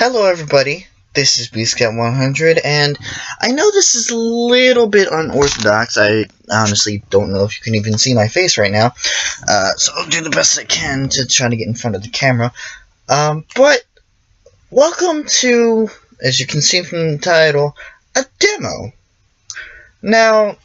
Hello everybody, this is BScat100, and I know this is a little bit unorthodox. I honestly don't know if you can even see my face right now, so I'll do the best I can to try to get in front of the camera. But welcome to, as you can see from the title, a demo. Now,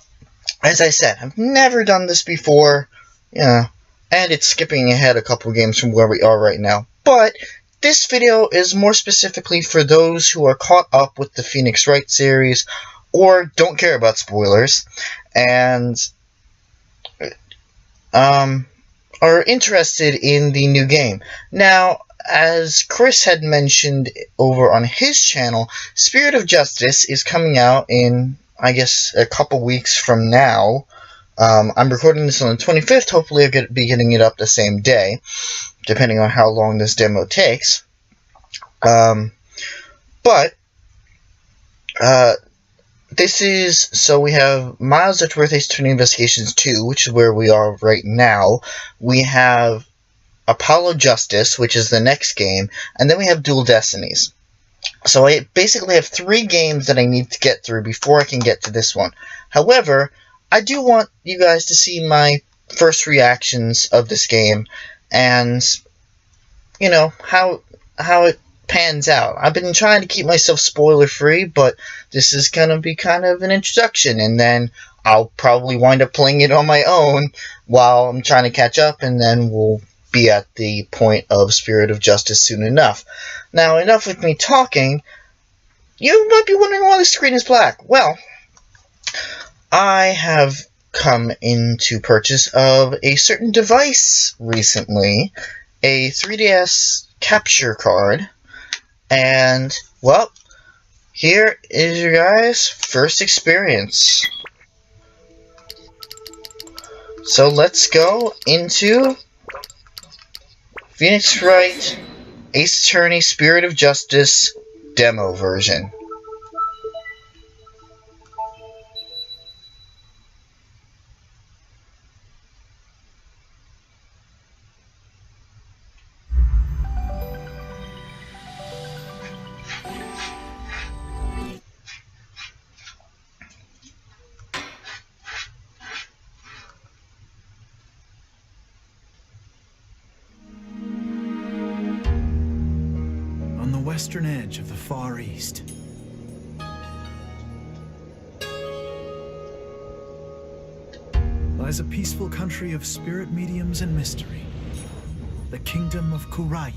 as I said, I've never done this before, and it's skipping ahead a couple games from where we are right now, but this video is more specifically for those who are caught up with the Phoenix Wright series or don't care about spoilers and are interested in the new game. Now, as Chris had mentioned over on his channel, Spirit of Justice is coming out in, I guess, a couple weeks from now. I'm recording this on the 25th. Hopefully I'll be getting it up the same day, depending on how long this demo takes. This is, so we have Miles Edgeworth Ace Attorney Investigations 2, which is where we are right now. We have Apollo Justice, which is the next game, and then we have Dual Destinies. So I basically have 3 games that I need to get through before I can get to this one. However, I do want you guys to see my first reactions of this game, and, you know, how it pans out. I've been trying to keep myself spoiler-free, but this is going to be kind of an introduction, and then I'll probably wind up playing it on my own while I'm trying to catch up, and then we'll be at the point of Spirit of Justice soon enough. Now, enough with me talking. You might be wondering why the screen is black. Well, I have come into purchase of a certain device recently, a 3DS capture card, and, well, here is your guys' first experience. So let's go into Phoenix Wright Ace Attorney Spirit of Justice demo version. On the western edge of the Far East, lies a peaceful country of spirit mediums and mystery, the kingdom of Wright.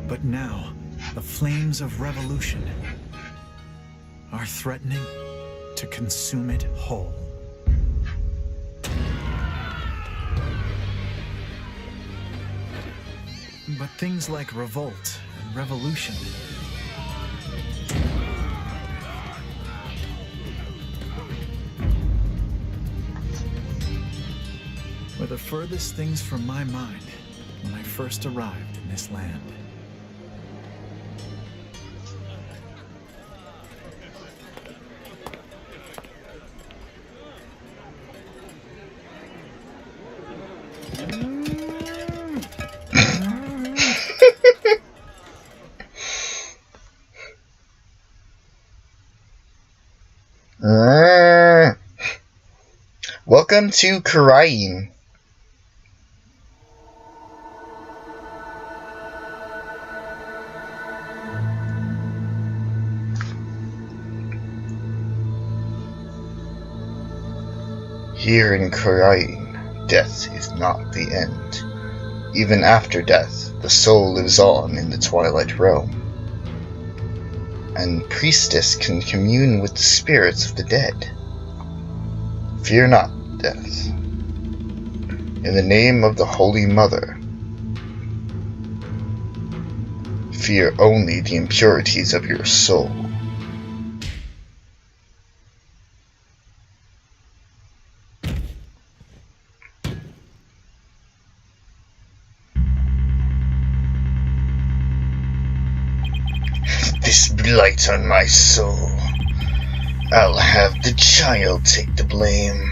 But now, the flames of revolution are threatening to consume it whole. But things like revolt and revolution were the furthest things from my mind when I first arrived in this land. Welcome to Wright. Here in Wright, death is not the end. Even after death, the soul lives on in the Twilight Realm, and Priestess can commune with the spirits of the dead. Fear not, death. In the name of the Holy Mother, fear only the impurities of your soul. This blight on my soul. I'll have the child take the blame.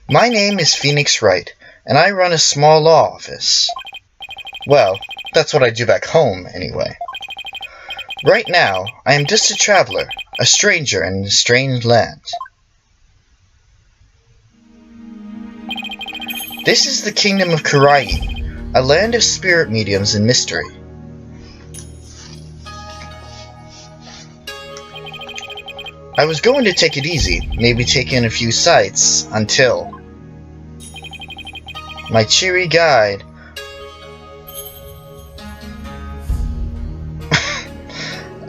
My name is Phoenix Wright, and I run a small law office. Well, that's what I do back home, anyway. Right now, I am just a traveler, a stranger in a strange land. This is the kingdom of Wright, a land of spirit mediums and mystery. I was going to take it easy, maybe take in a few sights, until my cheery guide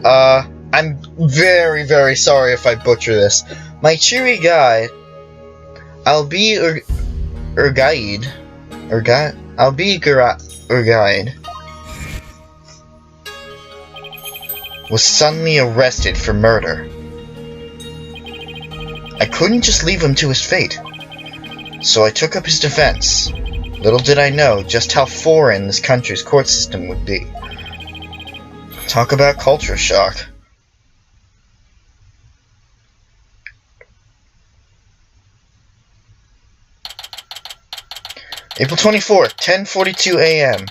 I'm very, very sorry if I butcher this. My cheery guide, guide, was suddenly arrested for murder. I couldn't just leave him to his fate, so I took up his defense. Little did I know just how foreign this country's court system would be. Talk about culture shock. April 24th, 10:42 a.m.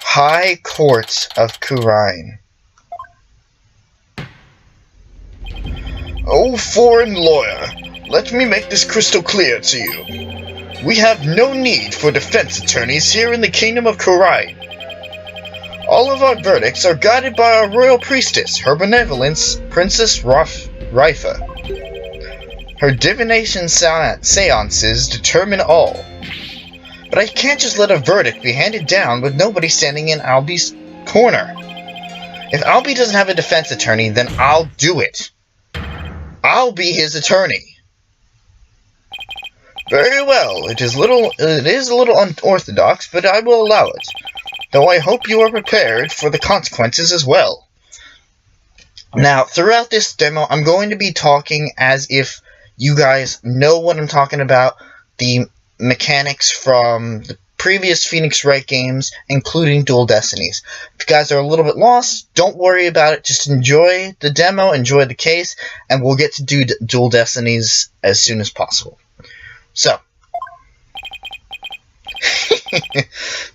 High Court of Wright. Oh, foreign lawyer, let me make this crystal clear to you. We have no need for defense attorneys here in the Kingdom of Wright. All of our verdicts are guided by our royal priestess, Her Benevolence, Princess Rifa. Her divination seances determine all. But I can't just let a verdict be handed down with nobody standing in Albie's corner. If Albie doesn't have a defense attorney, then I'll do it. I'll be his attorney. Very well, it is a little unorthodox, but I will allow it. Though I hope you are prepared for the consequences as well. Now, throughout this demo, I'm going to be talking as if you guys know what I'm talking about. The mechanics from the previous Phoenix Wright games, including Dual Destinies. If you guys are a little bit lost, don't worry about it. Just enjoy the demo, enjoy the case, and we'll get to do Dual Destinies as soon as possible. So,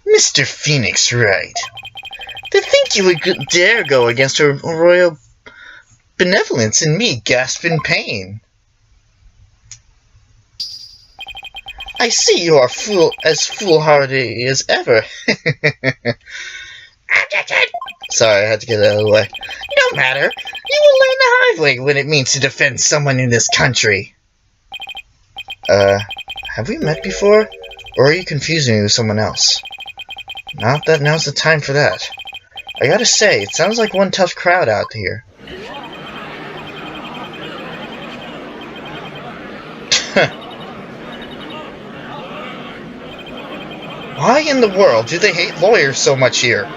Mr. Phoenix Wright, to think you would dare go against her royal benevolence and me gasp in pain. I see you are as foolhardy as ever. Sorry, I had to get it out of the way. No matter. You will learn the hard way when it means to defend someone in this country. Have we met before? Or are you confusing me with someone else? Not that now's the time for that. I gotta say, it sounds like one tough crowd out here. Why in the world do they hate lawyers so much here?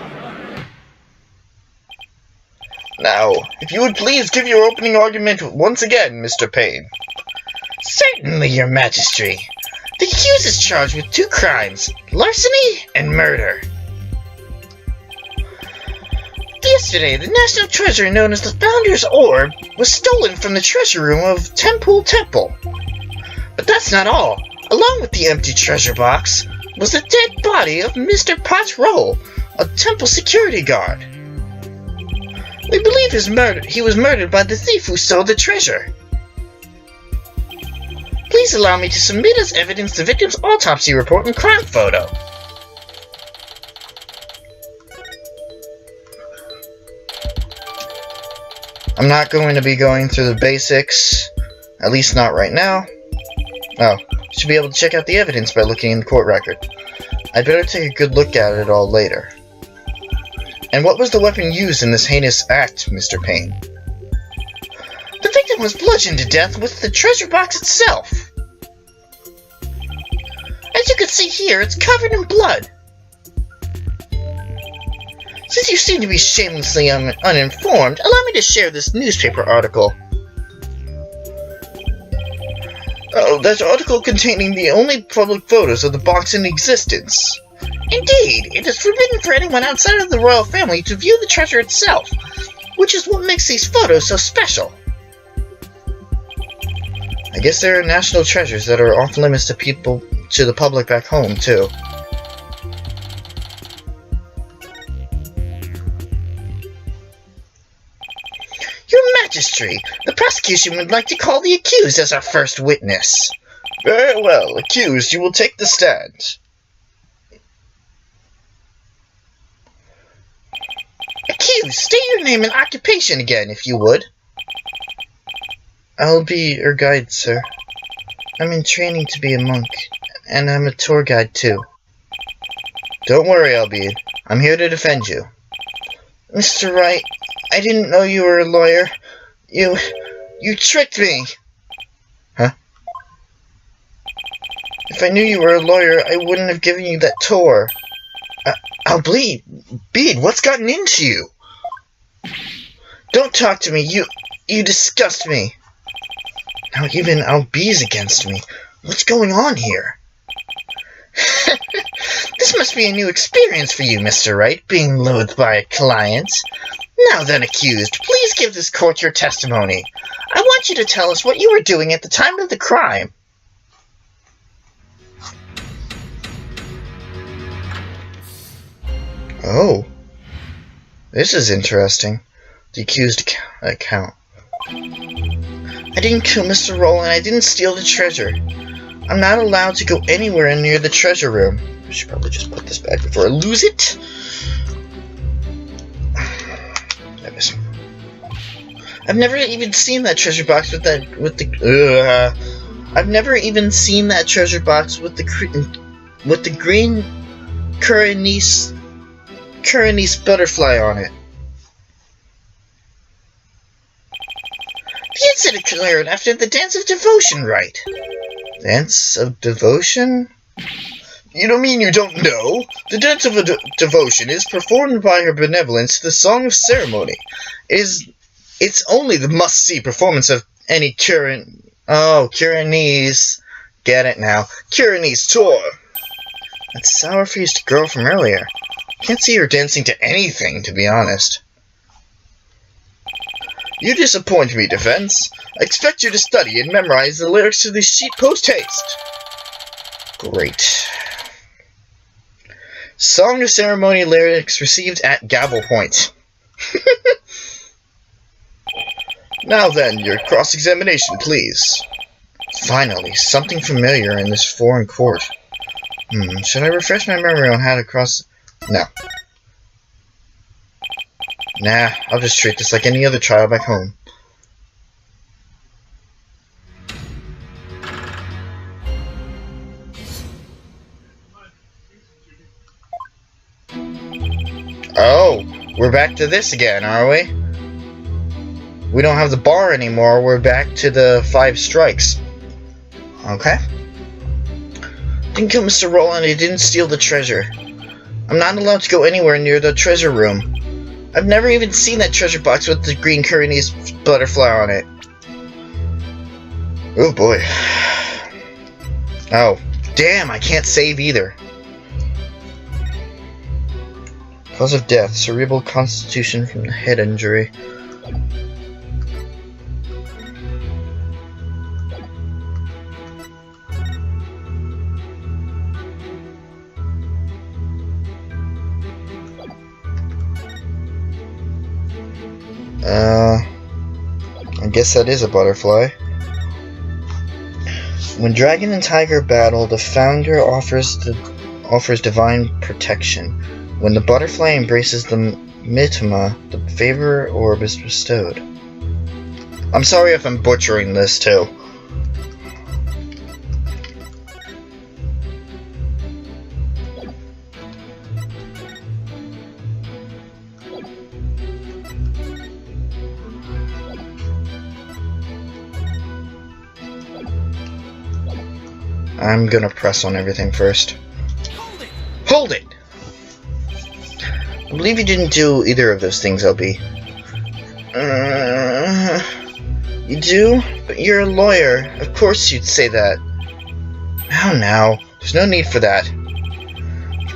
Now, if you would please give your opening argument once again, Mr. Payne. Certainly, Your Majesty. The accused is charged with 2 crimes, larceny and murder. Yesterday, the national treasure known as the Founder's Orb was stolen from the treasure room of Temple. But that's not all. Along with the empty treasure box was the dead body of Mr. Potts Roll, a temple security guard. We believe he was murdered by the thief who stole the treasure. Please allow me to submit as evidence the victim's autopsy report and crime photo. I'm not going to be going through the basics, at least not right now. Oh, should be able to check out the evidence by looking in the court record. I'd better take a good look at it all later. And what was the weapon used in this heinous act, Mr. Payne? The victim was bludgeoned to death with the treasure box itself. As you can see here, it's covered in blood. Since you seem to be shamelessly uninformed, allow me to share this newspaper article. Oh, that article containing the only public photos of the box in existence. Indeed, it is forbidden for anyone outside of the royal family to view the treasure itself, which is what makes these photos so special. I guess there are national treasures that are off limits to the public back home, too. Your Majesty, the prosecution would like to call the accused as our first witness. Very well, accused, you will take the stand. Accused, state your name and occupation again, if you would. I'll be your guide, sir. I'm in training to be a monk, and I'm a tour guide, too. Don't worry, Albie. I'm here to defend you. Mr. Wright, I didn't know you were a lawyer. You tricked me. Huh? If I knew you were a lawyer, I wouldn't have given you that tour. Albie, Bede, what's gotten into you? Don't talk to me. You disgust me. Now even Albie's against me. What's going on here? This must be a new experience for you, Mr. Wright, being loathed by a client. Now then, accused, please give this court your testimony. I want you to tell us what you were doing at the time of the crime. Oh. This is interesting. The accused account. I didn't kill Mr. Roland. I didn't steal the treasure. I'm not allowed to go anywhere near the treasure room. I should probably just put this back before I lose it. I've never even seen that treasure box with the I've never even seen that treasure box with the green Curanese butterfly on it. The incident occurred after the Dance of Devotion, right? Dance of Devotion? You don't mean you don't know? The Dance of Devotion is performed by Her Benevolence, the Song of Ceremony. It's only the must-see performance of any Curanese. Get it now. Curanese tour. That sour-faced girl from earlier. Can't see her dancing to anything, to be honest. You disappoint me, Defense. I expect you to study and memorize the lyrics to this sheet post-haste. Great. Song of Ceremony lyrics received at gavel point. Now then, your cross-examination, please. Finally, something familiar in this foreign court. Should I refresh my memory on how to cross... No. Nah, I'll just treat this like any other trial back home. Oh, we're back to this again, are we? We don't have the bar anymore, we're back to the 5 strikes. Okay. Didn't kill Mr. Roland, he didn't steal the treasure. I'm not allowed to go anywhere near the treasure room. I've never even seen that treasure box with the green Curanese butterfly on it. Oh boy. Oh, damn, I can't save either. Cause of death, cerebral constitution from the head injury. I guess that is a butterfly. When Dragon and Tiger battle, the Founder offers divine protection. When the butterfly embraces the Mitama, the favor orb is bestowed. I'm sorry if I'm butchering this too. I'm gonna press on everything first. Hold it! I believe you didn't do either of those things, LB. You do? But you're a lawyer. Of course you'd say that. Now. There's no need for that.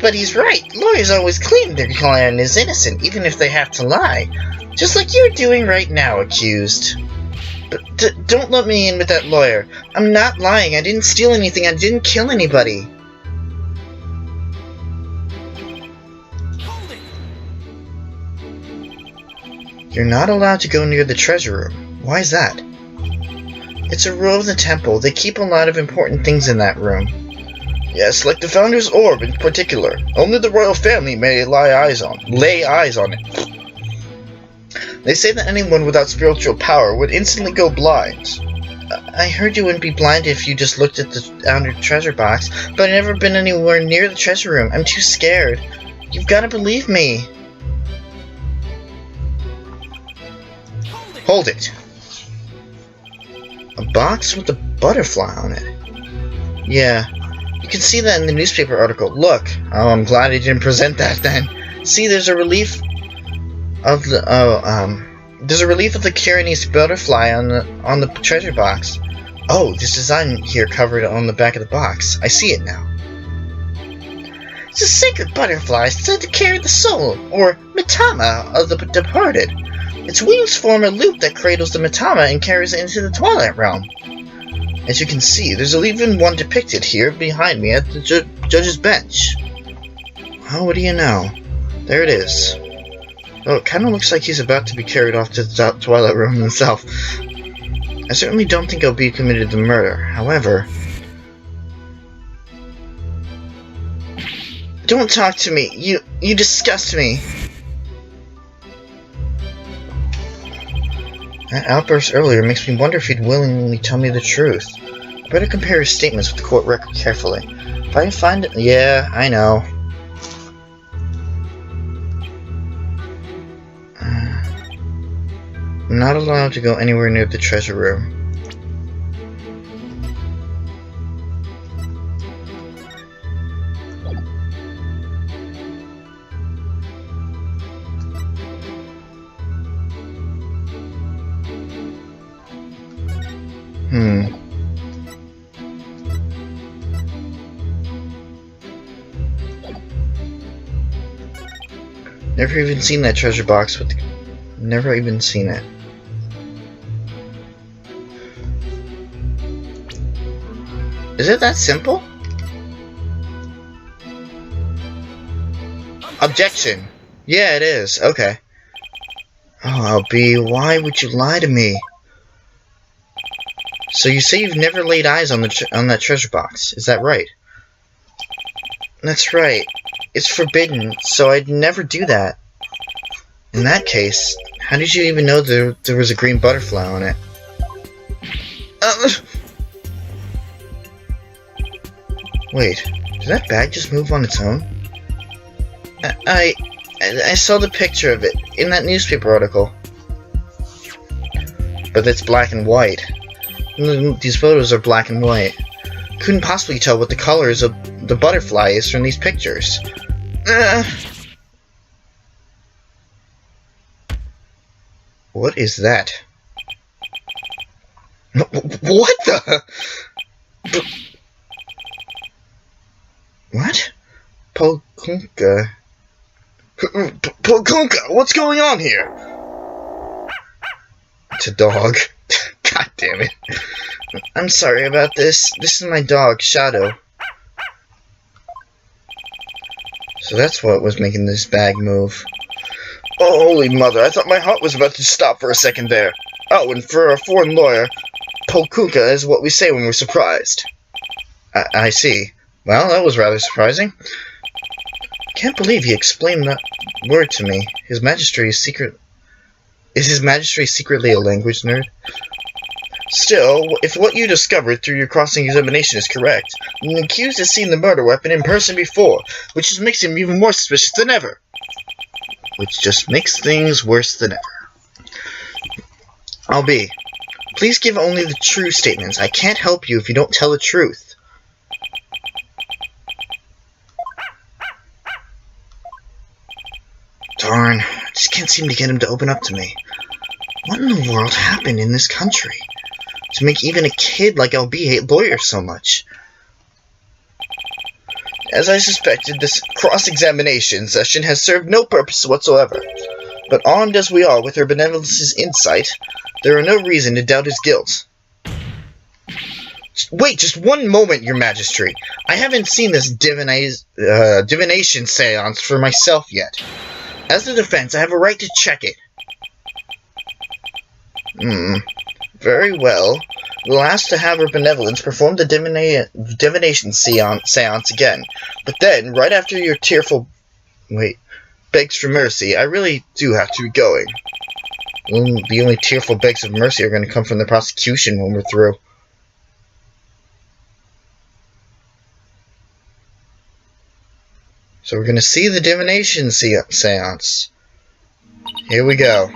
But he's right. Lawyers always claim their client is innocent, even if they have to lie. Just like you're doing right now, accused. But don't let me in with that lawyer. I'm not lying. I didn't steal anything. I didn't kill anybody. You're not allowed to go near the treasure room. Why is that? It's a rule of the temple. They keep a lot of important things in that room. Yes, like the Founder's Orb in particular. Only the royal family may lay eyes on it. They say that anyone without spiritual power would instantly go blind. I heard you wouldn't be blind if you just looked at the under treasure box, but I've never been anywhere near the treasure room. I'm too scared. You've got to believe me. Hold it. A box with a butterfly on it. Yeah, you can see that in the newspaper article. Look. Oh, I'm glad I didn't present that then. See, there's a relief of the Curious butterfly on the treasure box. Oh, this design here covered on the back of the box. I see it now. It's a sacred butterfly said to carry the soul, or mitama, of the departed. Its wings form a loop that cradles the mitama and carries it into the Twilight Realm. As you can see, there's even one depicted here behind me at the judge's bench. Oh, what do you know? There it is. Oh, it kind of looks like he's about to be carried off to the Twilight Realm himself. I certainly don't think L.B. committed the murder. However... Don't talk to me. You disgust me. That outburst earlier makes me wonder if he'd willingly tell me the truth. I better compare his statements with the court record carefully. If I can find it... Yeah, I know. I'm not allowed to go anywhere near the treasure room. Never even seen that treasure box with the... Never even seen it. Is it that simple? Objection! Yeah, it is. Okay. Oh, LB, why would you lie to me? So you say you've never laid eyes on that treasure box. Is that right? That's right. It's forbidden, so I'd never do that. In that case, how did you even know there was a green butterfly on it? Wait, did that bag just move on its own? I saw the picture of it in that newspaper article. But it's black and white. These photos are black and white. Couldn't possibly tell what the colors of the butterfly is from these pictures. What is that? What the? What? Polkunka. Polkunka, what's going on here? It's a dog. God damn it. I'm sorry about this. This is my dog, Shadow. So that's what was making this bag move. Oh, holy mother, I thought my heart was about to stop for a second there. Oh, and for a foreign lawyer, Polkunka is what we say when we're surprised. I see. Well, that was rather surprising. Can't believe he explained that word to me. Is His Majesty secretly a language nerd? Still, if what you discovered through your cross-examination is correct, then the accused has seen the murder weapon in person before, which just makes him even more suspicious than ever. Which just makes things worse than ever. LB, please give only the true statements. I can't help you if you don't tell the truth. Darn, I just can't seem to get him to open up to me. What in the world happened in this country to make even a kid like LB hate lawyers so much? As I suspected, this cross-examination session has served no purpose whatsoever. But armed as we are with her benevolence's insight, there are no reason to doubt his guilt. Wait, just one moment, Your Majesty. I haven't seen this divination seance for myself yet. As the defense, I have a right to check it. Very well. We'll ask to have her benevolence perform the divination seance again. But then, right after your tearful... begs for mercy, I really do have to be going. The only tearful begs of mercy are going to come from the prosecution when we're through. So we're going to see the divination seance. Here we go.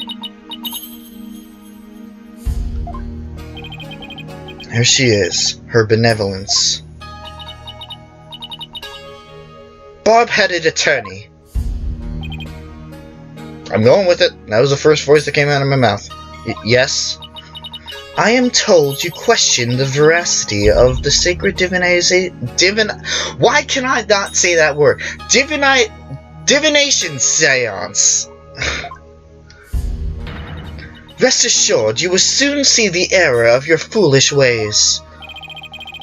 Here she is, her benevolence. Bob-headed attorney. I'm going with it. That was the first voice that came out of my mouth. Yes? I am told you question the veracity of the sacred why can I not say that word? Divination seance. Rest assured, you will soon see the error of your foolish ways.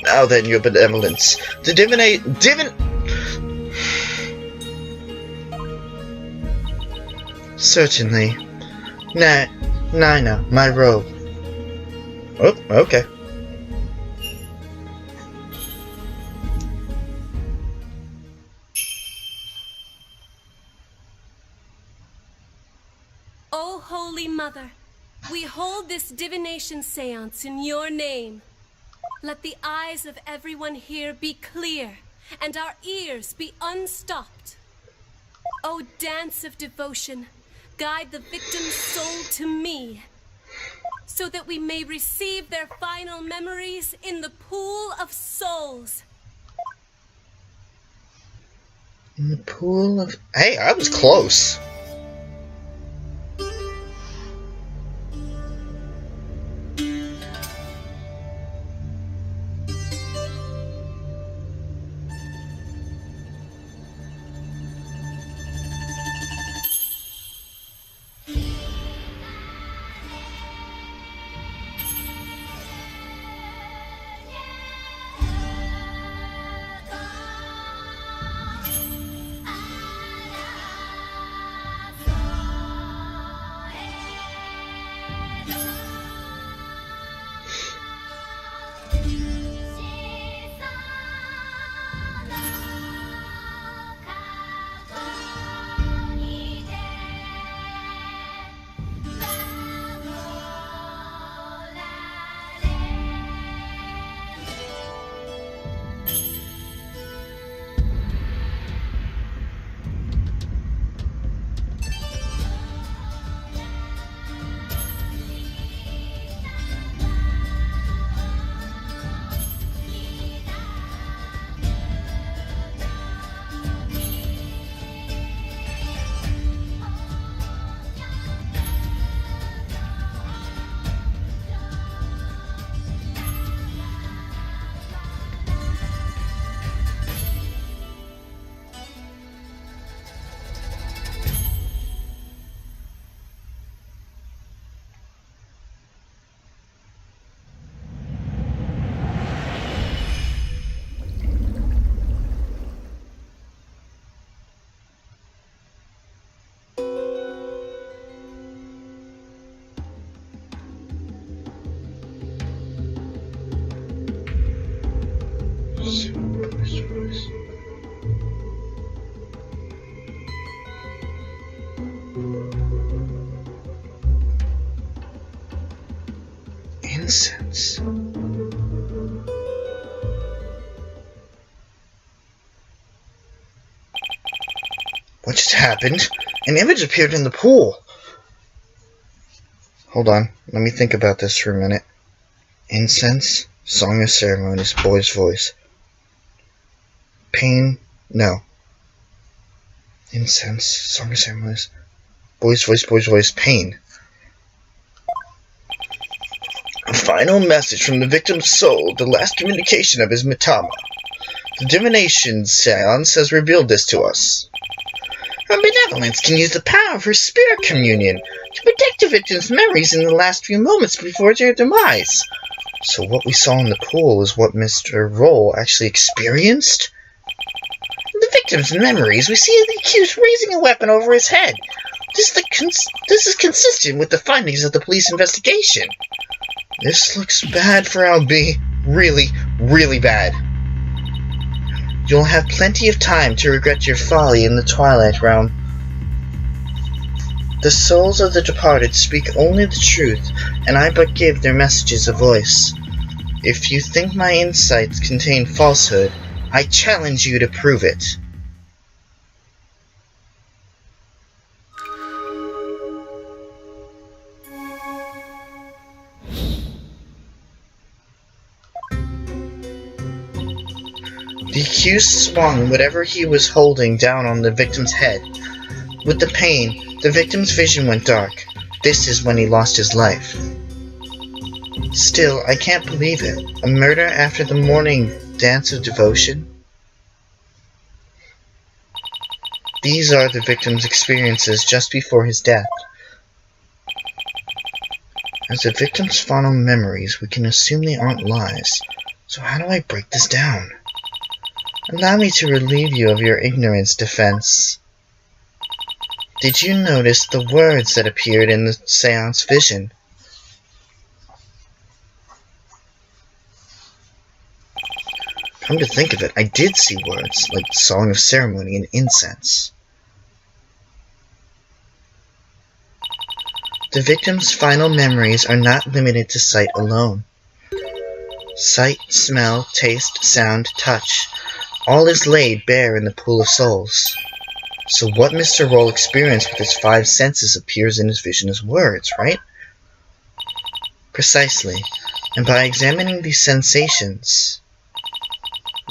Now then, your benevolence. Certainly. Nina, my robe. Oh, okay. O Holy Mother, we hold this divination seance in your name. Let the eyes of everyone here be clear, and our ears be unstopped. O dance of devotion, guide the victim's soul to me, so that we may receive their final memories in the pool of souls. In the pool of... Hey, I was close. Incense. What just happened? An image appeared in the pool. Hold on, let me think about this for a minute. Incense, song of ceremonies, boy's voice. Pain, no. Incense, song of ceremonies, boy's voice, pain. A final message from the victim's soul, the last communication of his Mitama. The divination seance has revealed this to us. A benevolence can use the power of her spirit communion to protect the victim's memories in the last few moments before their demise. So what we saw in the pool is what Mr. Roll actually experienced? In the victim's memories, we see the accused raising a weapon over his head. This is consistent with the findings of the police investigation. This looks bad for LB. Really, really bad. You'll have plenty of time to regret your folly in the Twilight Realm. The souls of the departed speak only the truth, and I but give their messages a voice. If you think my insights contain falsehood, I challenge you to prove it. The accused swung whatever he was holding down on the victim's head. With the pain, the victim's vision went dark. This is when he lost his life. Still, I can't believe it. A murder after the morning dance of devotion? These are the victim's experiences just before his death. As the victim's final memories, we can assume they aren't lies. So how do I break this down? Allow me to relieve you of your ignorance, defense. Did you notice the words that appeared in the seance vision? Come to think of it, I did see words, like Song of Ceremony and Incense. The victim's final memories are not limited to sight alone. Sight, smell, taste, sound, touch, all is laid bare in the pool of souls. So what Mr. Roll experienced with his 5 senses appears in his vision as words, right? Precisely, and by examining these sensations,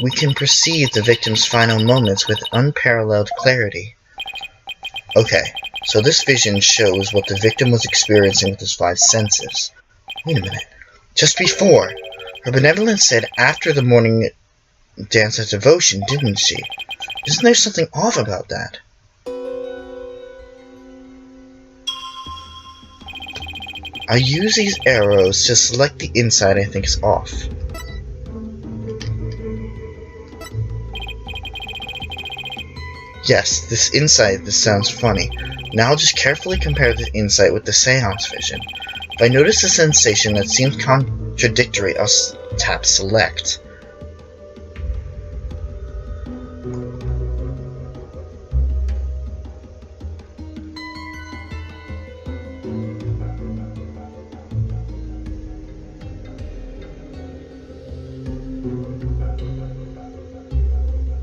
we can perceive the victim's final moments with unparalleled clarity. Okay, so this vision shows what the victim was experiencing with his 5 senses. Wait a minute. Just before, her benevolence said after the morning dance of devotion, didn't she? Isn't there something off about that? I use these arrows to select the insight I think is off. Yes, this sounds funny. Now I'll just carefully compare the insight with the seance vision. If I notice a sensation that seems contradictory, I'll tap select.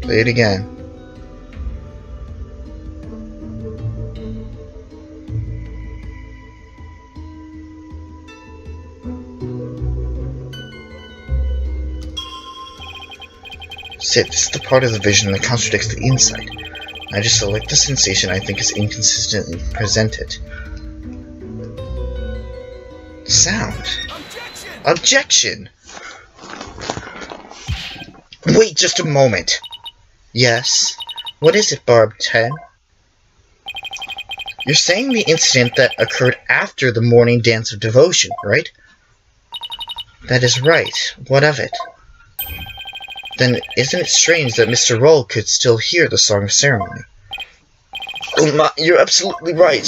Play it again. This is the part of the vision that contradicts the insight. I just select the sensation I think is inconsistently presented. Sound. Objection! Wait just a moment. Yes? What is it, Barb 10? You're saying the incident that occurred after the morning dance of devotion, right? That is right. What of it? Then isn't it strange that Mr. Roll could still hear the Song of Ceremony? Oh my, you're absolutely right.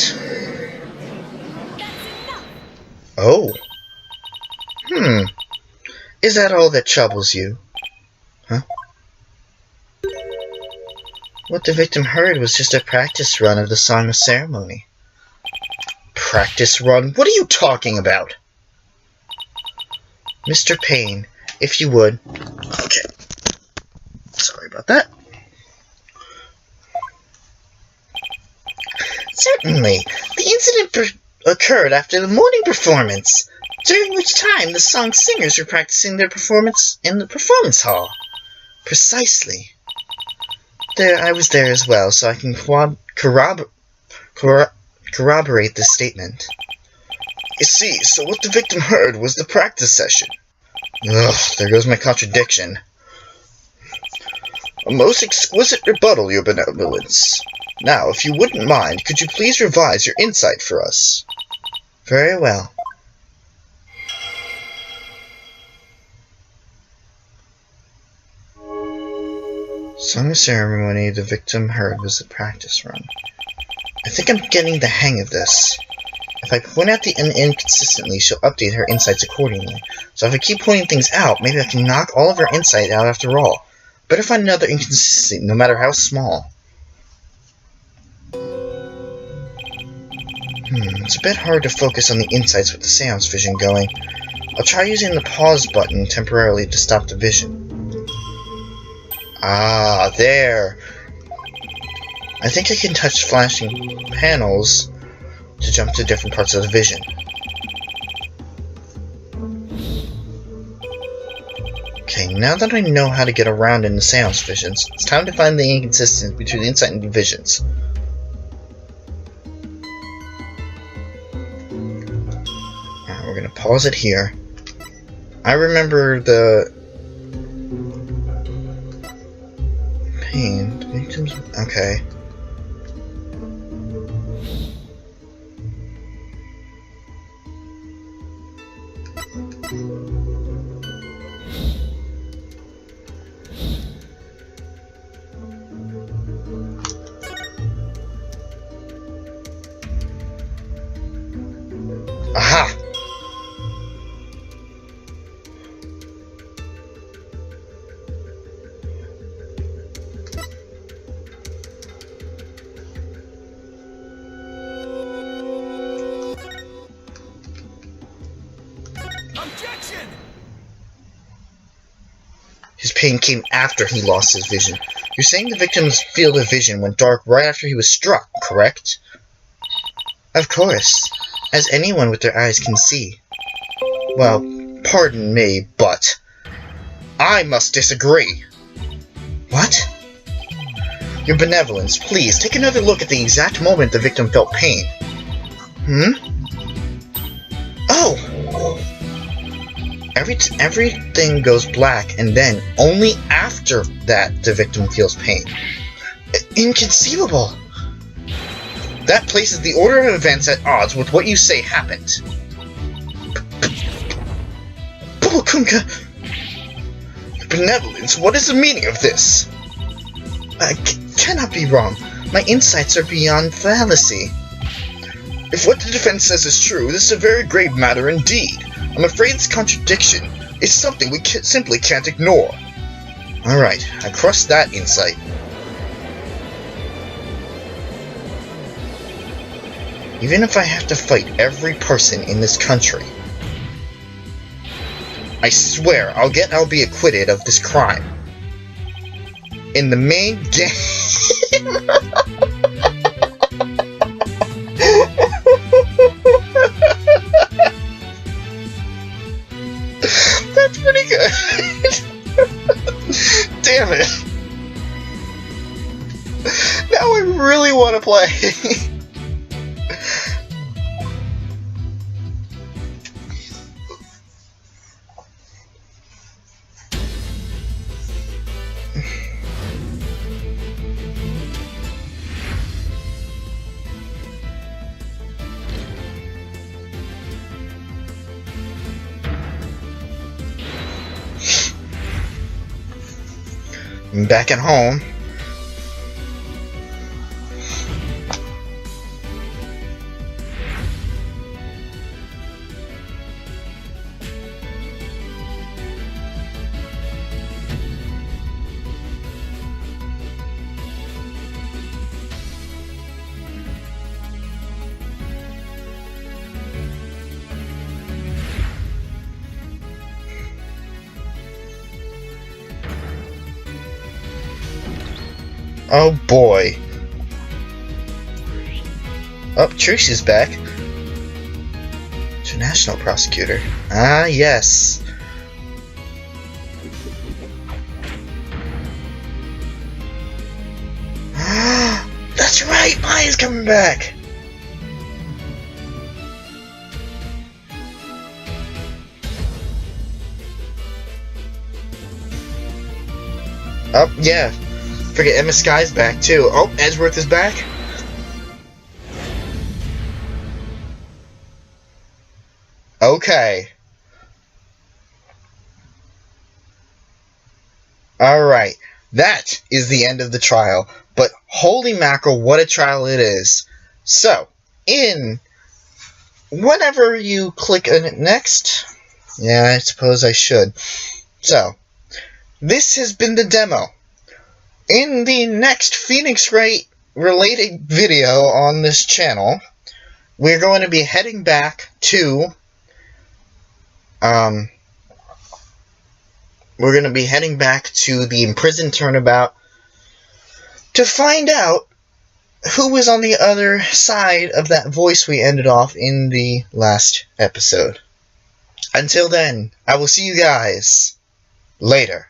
Oh. Is that all that troubles you? Huh? What the victim heard was just a practice run of the Song of Ceremony. Practice run? What are you talking about? Mr. Payne, if you would... Okay. Sorry about that. Certainly. The incident occurred after the morning performance, during which time the song singers were practicing their performance in the performance hall. Precisely. I was there as well, so I can corroborate this statement. You see, so what the victim heard was the practice session. Ugh, there goes my contradiction. A most exquisite rebuttal, your benevolence. Now, if you wouldn't mind, could you please revise your insight for us? Very well. Song of ceremony the victim heard was a practice run. I think I'm getting the hang of this. If I point out the inconsistently, she'll update her insights accordingly. So if I keep pointing things out, maybe I can knock all of her insight out after all. Better find another inconsistency, no matter how small. It's a bit hard to focus on the insights with the seance vision going. I'll try using the pause button temporarily to stop the vision. Ah, there! I think I can touch flashing panels to jump to different parts of the vision. Okay, now that I know how to get around in the seance visions, it's time to find the inconsistency between the insight and the visions. Alright, we're gonna pause it here. I remember the pain. Victims. Okay. Aha! Objection! His pain came after he lost his vision. You're saying the victim's field of vision went dark right after he was struck, correct? Of course. As anyone with their eyes can see. Well, pardon me, but I must disagree. What? Your benevolence, please take another look at the exact moment the victim felt pain. Oh! Everything goes black, and then, only after that, the victim feels pain. Inconceivable! That places the order of events at odds with what you say happened. Bullakunka! Benevolence, what is the meaning of this? I cannot be wrong. My insights are beyond fallacy. If what the defense says is true, this is a very grave matter indeed. I'm afraid this contradiction is something we simply can't ignore. Alright, I crossed that insight. Even if I have to fight every person in this country, I swear I'll be acquitted of this crime. In the main game. That's pretty good. Damn it. Now I really want to play. I'm back at home. Oh boy. Oh, Tracy's back. International prosecutor. Ah, yes. That's right, Maya's coming back. Oh, yeah. Forget Emma Sky's back, too. Oh, Edgeworth is back. Okay. Alright. That is the end of the trial. But holy mackerel, what a trial it is. So, whenever you click on it next... Yeah, I suppose I should. So, this has been the demo. In the next Phoenix Wright related video on this channel, we're going to be heading back to the imprisoned turnabout to find out who was on the other side of that voice we ended off in the last episode. Until then, I will see you guys later.